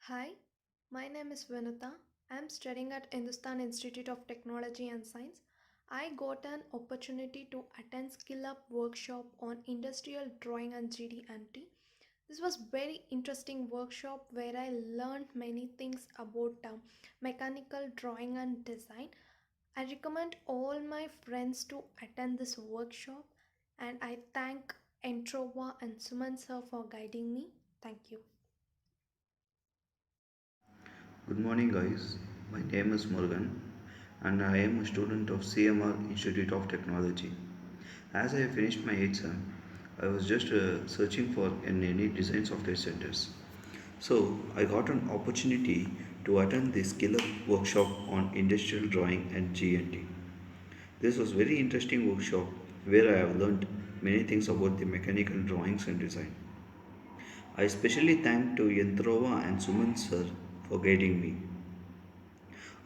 Hi, my name is Vinita. I am studying at Hindustan Institute of Technology and Science. I got an opportunity to attend Skill Up workshop on industrial drawing and Gd&T. This was very interesting workshop where I learned many things about mechanical drawing and design. I recommend all my friends to attend this workshop and I thank Entrova and Suman sir for guiding me. Thank you. Good morning, guys. My name is Murugan, and I am a student of CMR Institute of Technology. As I finished my exam, I was just searching for any design software centers. So I got an opportunity to attend the Skill Up workshop on industrial drawing and G&T. This was very interesting workshop where I have learned many things about the mechanical drawings and design. I especially thank to Yantrova and Suman sir for guiding me.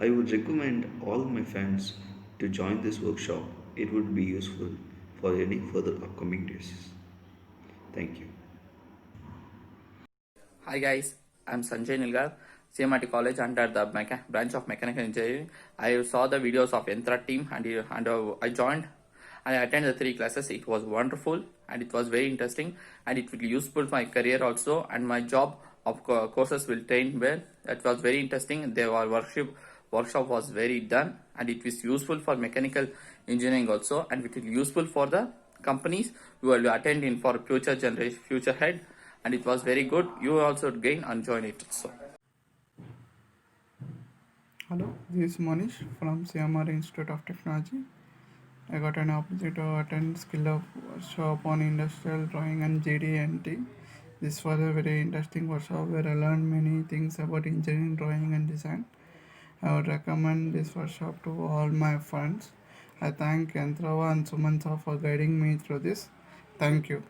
I would recommend all my friends to join this workshop. It would be useful for any further upcoming days. Thank you. Hi guys, I'm Sanjay Nilgar, CMIT College under the branch of Mechanical Engineering. I saw the videos of Entra team and I joined and I attended the three classes. It was wonderful and it was very interesting and it will be useful for my career also and my job of courses will train well. It was very interesting. Their workshop was very done and it was useful for mechanical engineering also and it will be useful for the companies who will attend in for future generation, future head and it was very good. You also gain and join it. So Hello, this is Manish from CMR Institute of Technology. I got an opportunity to attend skill of workshop on industrial drawing and Gd&T. This was a very interesting workshop where I learned many things about engineering, drawing and design. I would recommend this workshop to all my friends. I thank Yantrava and Sumansa for guiding me through this. Thank you.